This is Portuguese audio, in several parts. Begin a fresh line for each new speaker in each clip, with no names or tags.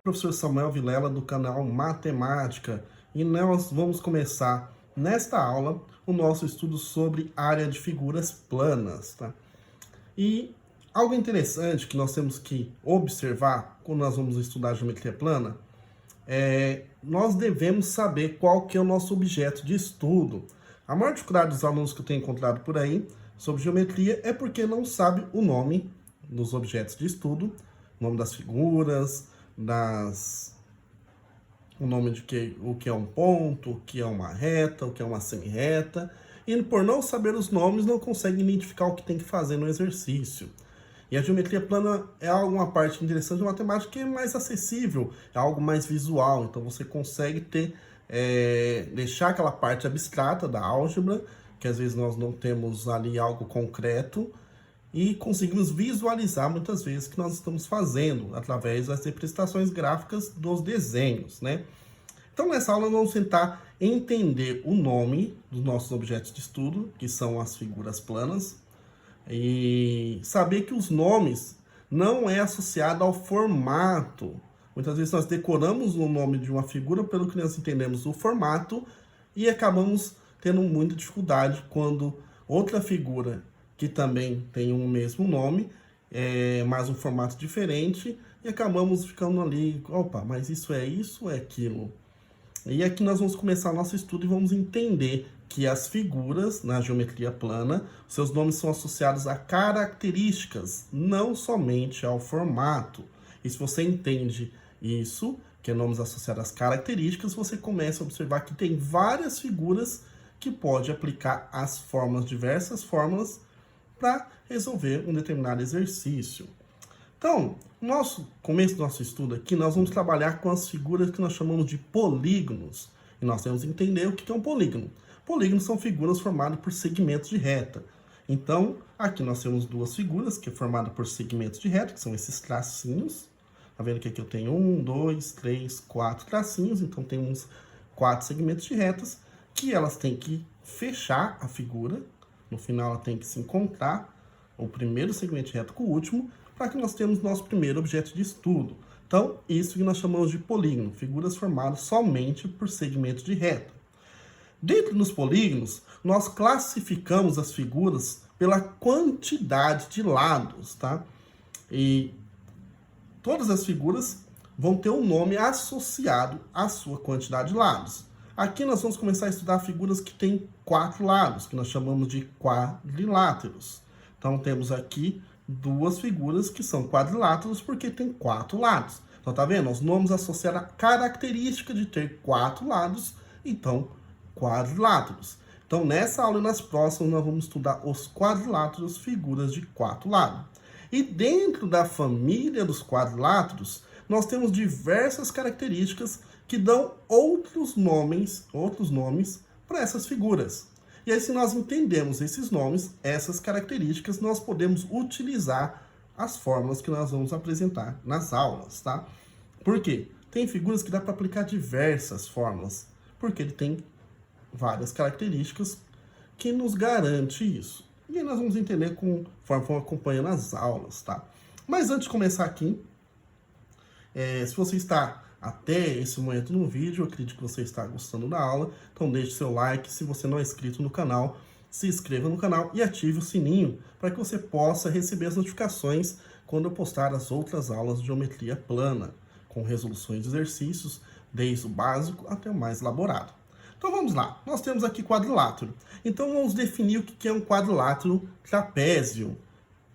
Professor Samuel Vilela do canal Matemática, e nós vamos começar nesta aula o nosso estudo sobre área de figuras planas, tá? E algo interessante que nós temos que observar quando nós vamos estudar geometria plana nós devemos saber qual que é o nosso objeto de estudo. A maior dificuldade dos alunos que eu tenho encontrado por aí sobre geometria é porque não sabe o nome dos objetos de estudo, o nome das figuras, o nome de o que é um ponto, o que é uma reta, o que é uma semi-reta, e por não saber os nomes não consegue identificar o que tem que fazer no exercício. E a geometria plana é uma parte interessante de matemática que é mais acessível, é algo mais visual, então você consegue deixar aquela parte abstrata da álgebra, que às vezes nós não temos ali algo concreto, e conseguimos visualizar muitas vezes o que nós estamos fazendo através das representações gráficas dos desenhos, né? Então, nessa aula, nós vamos tentar entender o nome dos nossos objetos de estudo, que são as figuras planas, e saber que os nomes não é associado ao formato. Muitas vezes nós decoramos o nome de uma figura pelo que nós entendemos o formato e acabamos tendo muita dificuldade quando outra figura que também tem o mesmo nome, mas um formato diferente, e acabamos ficando ali, opa, mas isso é aquilo. E aqui nós vamos começar nosso estudo e vamos entender que as figuras na geometria plana, seus nomes são associados a características, não somente ao formato. E se você entende isso, que é nomes associados às características, você começa a observar que tem várias figuras que pode aplicar as fórmulas, diversas fórmulas, para resolver um determinado exercício. Então, no começo do nosso estudo aqui, nós vamos trabalhar com as figuras que nós chamamos de polígonos. E nós temos que entender o que é um polígono. Polígonos são figuras formadas por segmentos de reta. Então, aqui nós temos duas figuras, que é formada por segmentos de reta, que são esses tracinhos. Tá vendo que aqui eu tenho 1, 2, 3, 4 tracinhos, então temos 4 segmentos de retas, que elas têm que fechar a figura. No final, ela tem que se encontrar o primeiro segmento de reta com o último, para que nós tenhamos nosso primeiro objeto de estudo. Então, isso que nós chamamos de polígono, figuras formadas somente por segmentos de reta. Dentro dos polígonos, nós classificamos as figuras pela quantidade de lados, tá? E todas as figuras vão ter um nome associado à sua quantidade de lados. Aqui nós vamos começar a estudar figuras que têm 4 lados, que nós chamamos de quadriláteros. Então, temos aqui duas figuras que são quadriláteros porque tem 4 lados. Então, tá vendo? Os nomes associados à característica de ter 4 lados, então, quadriláteros. Então, nessa aula e nas próximas, nós vamos estudar os quadriláteros, figuras de 4 lados. E dentro da família dos quadriláteros, nós temos diversas características que dão outros nomes para essas figuras. E aí, se nós entendemos esses nomes, essas características, nós podemos utilizar as fórmulas que nós vamos apresentar nas aulas, tá? Por quê? Tem figuras que dá para aplicar diversas fórmulas, porque ele tem várias características que nos garante isso. E aí nós vamos entender conforme acompanhando as aulas, tá? Mas antes de começar aqui, se você está até esse momento no vídeo, eu acredito que você está gostando da aula, então deixe seu like. Se você não é inscrito no canal, se inscreva no canal e ative o sininho para que você possa receber as notificações quando eu postar as outras aulas de geometria plana, com resoluções de exercícios, desde o básico até o mais elaborado. Então vamos lá, nós temos aqui quadrilátero. Então vamos definir o que é um quadrilátero trapézio.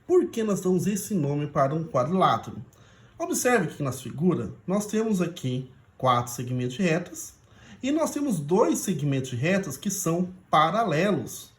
Por que nós damos esse nome para um quadrilátero? Observe que nas figuras, nós temos aqui 4 segmentos de retas e nós temos 2 segmentos de retas que são paralelos.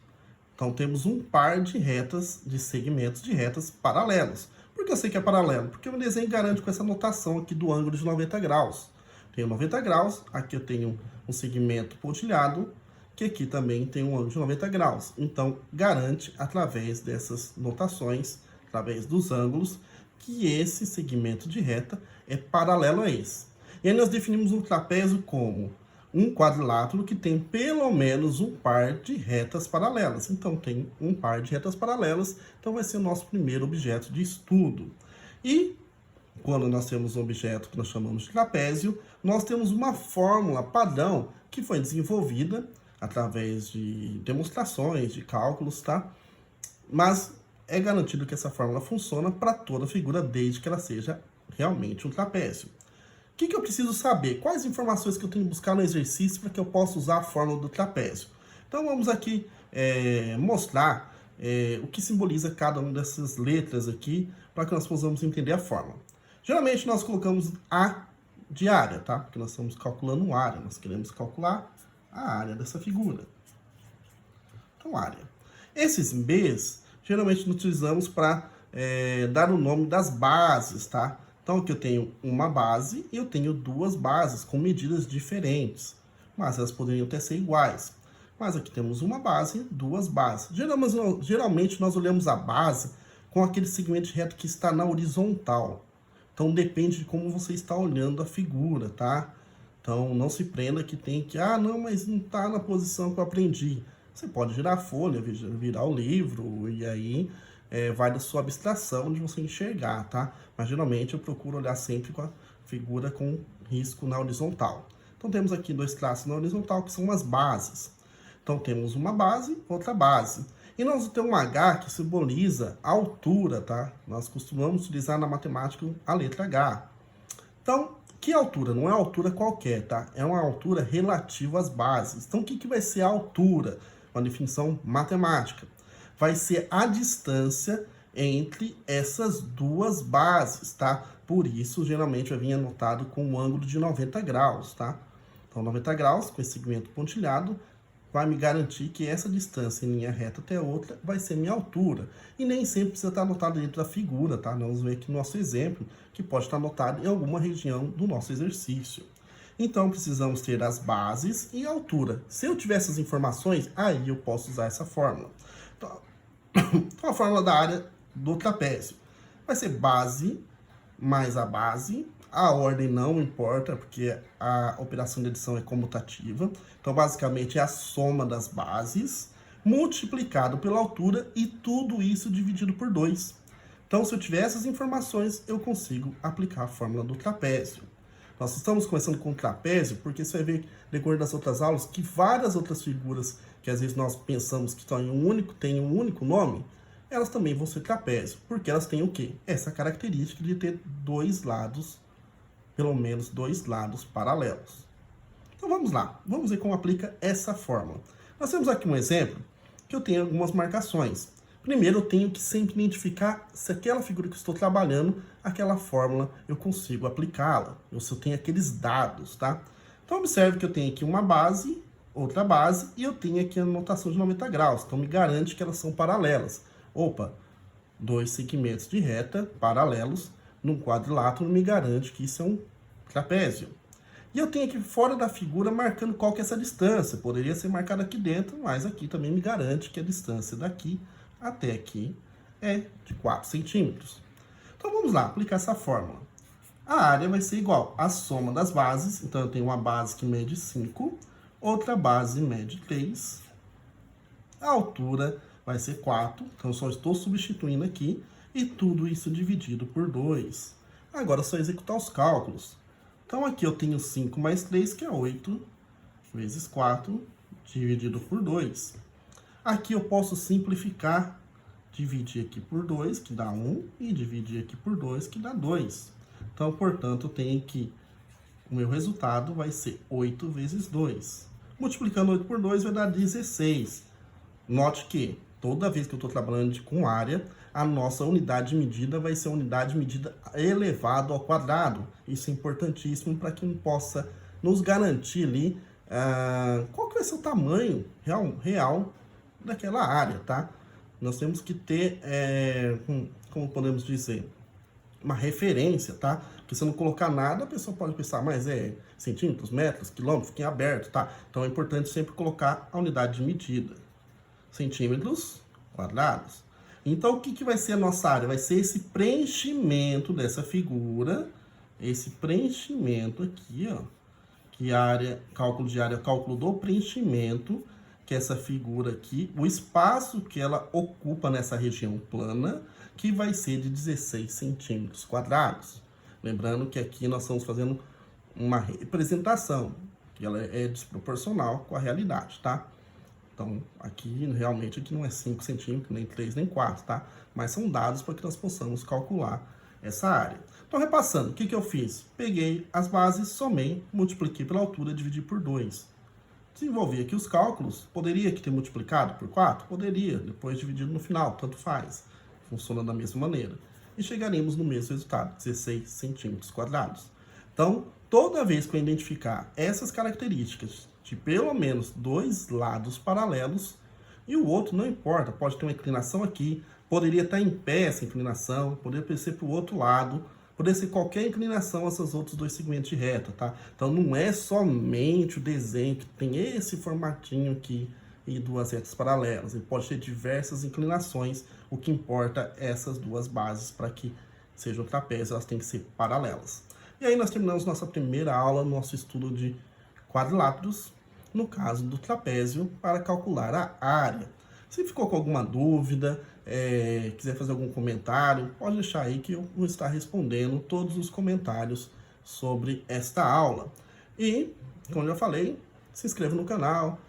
Então, temos um par de segmentos de retas paralelos. Por que eu sei que é paralelo? Porque o desenho garante com essa notação aqui do ângulo de 90 graus. Tenho 90 graus, aqui eu tenho um segmento pontilhado, que aqui também tem um ângulo de 90 graus. Então, garante através dessas notações, através dos ângulos, que esse segmento de reta é paralelo a esse. E aí nós definimos um trapézio como um quadrilátero que tem pelo menos um par de retas paralelas. Então, tem um par de retas paralelas, então vai ser o nosso primeiro objeto de estudo. E quando nós temos um objeto que nós chamamos de trapézio, nós temos uma fórmula padrão que foi desenvolvida através de demonstrações, de cálculos, tá? Mas é garantido que essa fórmula funciona para toda figura, desde que ela seja realmente um trapézio. O que eu preciso saber? Quais informações que eu tenho que buscar no exercício para que eu possa usar a fórmula do trapézio? Então vamos aqui mostrar o que simboliza cada uma dessas letras aqui, para que nós possamos entender a fórmula. Geralmente nós colocamos A de área, tá? Porque nós estamos calculando área, nós queremos calcular a área dessa figura. Então, área. Esses Bs, geralmente nós utilizamos para dar o nome das bases, tá? Então, aqui eu tenho uma base e eu tenho duas bases com medidas diferentes. Mas elas poderiam até ser iguais. Mas aqui temos uma base e duas bases. Geralmente nós olhamos a base com aquele segmento de reto que está na horizontal. Então, depende de como você está olhando a figura, tá? Então, não se prenda que tem que... Ah, não, mas não está na posição que eu aprendi. Você pode girar a folha, virar o livro, e aí vai da sua abstração de você enxergar, tá? Mas, geralmente, eu procuro olhar sempre com a figura com risco na horizontal. Então, temos aqui dois traços na horizontal, que são as bases. Então, temos uma base, outra base. E nós temos um H que simboliza a altura, tá? Nós costumamos utilizar na matemática a letra H. Então, que altura? Não é altura qualquer, tá? É uma altura relativa às bases. Então, o que vai ser a altura? Uma definição matemática. Vai ser a distância entre essas duas bases, tá? Por isso, geralmente, vai vir anotado com um ângulo de 90 graus, tá? Então, 90 graus, com esse segmento pontilhado, vai me garantir que essa distância em linha reta até outra vai ser minha altura. E nem sempre precisa estar anotado dentro da figura, tá? Nós vamos ver aqui no nosso exemplo, que pode estar anotado em alguma região do nosso exercício. Então, precisamos ter as bases e a altura. Se eu tiver essas informações, aí eu posso usar essa fórmula. Então, a fórmula da área do trapézio vai ser base mais a base. A ordem não importa, porque a operação de adição é comutativa. Então, basicamente, é a soma das bases multiplicado pela altura e tudo isso dividido por 2. Então, se eu tiver essas informações, eu consigo aplicar a fórmula do trapézio. Nós estamos começando com o trapézio, porque você vai ver, decorrer das outras aulas, que várias outras figuras que às vezes nós pensamos que têm um único nome, elas também vão ser trapézio, porque elas têm o quê? Essa característica de ter dois lados, pelo menos dois lados paralelos. Então vamos lá, vamos ver como aplica essa fórmula. Nós temos aqui um exemplo que eu tenho algumas marcações. Primeiro eu tenho que sempre identificar se aquela figura que estou trabalhando, aquela fórmula eu consigo aplicá-la, ou se eu tenho aqueles dados, tá? Então observe que eu tenho aqui uma base, outra base, e eu tenho aqui a notação de 90 graus, então me garante que elas são paralelas. Opa, dois segmentos de reta paralelos num quadrilátero me garante que isso é um trapézio. E eu tenho aqui fora da figura marcando qual que é essa distância. Poderia ser marcada aqui dentro, mas aqui também me garante que a distância daqui até aqui é de 4 centímetros. Então vamos lá, aplicar essa fórmula. A área vai ser igual à soma das bases. Então eu tenho uma base que mede 5, outra base mede 3. A altura vai ser 4, então eu só estou substituindo aqui. E tudo isso dividido por 2. Agora é só executar os cálculos. Então aqui eu tenho 5 mais 3, que é 8, vezes 4, dividido por 2. Aqui eu posso simplificar, dividir aqui por 2, que dá 1, e dividir aqui por 2, que dá 2. Então, portanto, eu tenho que o meu resultado vai ser 8 vezes 2. Multiplicando 8 por 2 vai dar 16. Note que toda vez que eu estou trabalhando com área, a nossa unidade de medida vai ser a unidade de medida elevado ao quadrado. Isso é importantíssimo para que possa nos garantir ali qual que vai ser o tamanho real daquela área, tá? Nós temos que ter, como podemos dizer, uma referência, tá? Porque se eu não colocar nada, a pessoa pode pensar, mas é centímetros, metros, quilômetros, fiquem aberto, tá? Então é importante sempre colocar a unidade de medida. Centímetros quadrados. Então, o que vai ser a nossa área? Vai ser esse preenchimento dessa figura, esse preenchimento aqui, ó, que cálculo de área é o cálculo do preenchimento, que é essa figura aqui, o espaço que ela ocupa nessa região plana, que vai ser de 16 centímetros quadrados. Lembrando que aqui nós estamos fazendo uma representação, que ela é desproporcional com a realidade, tá? Então, aqui, realmente, aqui não é 5 centímetros, nem 3, nem 4, tá? Mas são dados para que nós possamos calcular essa área. Então, repassando, o que eu fiz? Peguei as bases, somei, multipliquei pela altura, dividi por 2. Desenvolvi aqui os cálculos, poderia aqui ter multiplicado por 4? Poderia, depois dividido no final, tanto faz. Funciona da mesma maneira. E chegaremos no mesmo resultado, 16 centímetros quadrados. Então, toda vez que eu identificar essas características de pelo menos 2 lados paralelos, e o outro não importa, pode ter uma inclinação aqui, poderia estar em pé essa inclinação, poderia ser para o outro lado, poderia ser qualquer inclinação essas outros 2 segmentos de reta, tá? Então não é somente o desenho que tem esse formatinho aqui e 2 retas paralelas, ele pode ter diversas inclinações, o que importa é essas 2 bases para que sejam trapézios, elas têm que ser paralelas. E aí nós terminamos nossa primeira aula, nosso estudo de quadriláteros, no caso do trapézio, para calcular a área. Se ficou com alguma dúvida, quiser fazer algum comentário, pode deixar aí que eu vou estar respondendo todos os comentários sobre esta aula. E, como eu já falei, se inscreva no canal,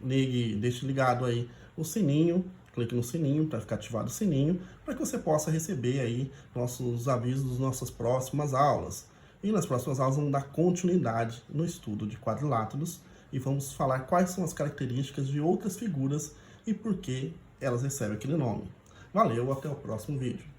deixe ligado aí o sininho, clique no sininho para ficar ativado o sininho, para que você possa receber aí nossos avisos das nossas próximas aulas. E nas próximas aulas vamos dar continuidade no estudo de quadriláteros e vamos falar quais são as características de outras figuras e por que elas recebem aquele nome. Valeu, até o próximo vídeo.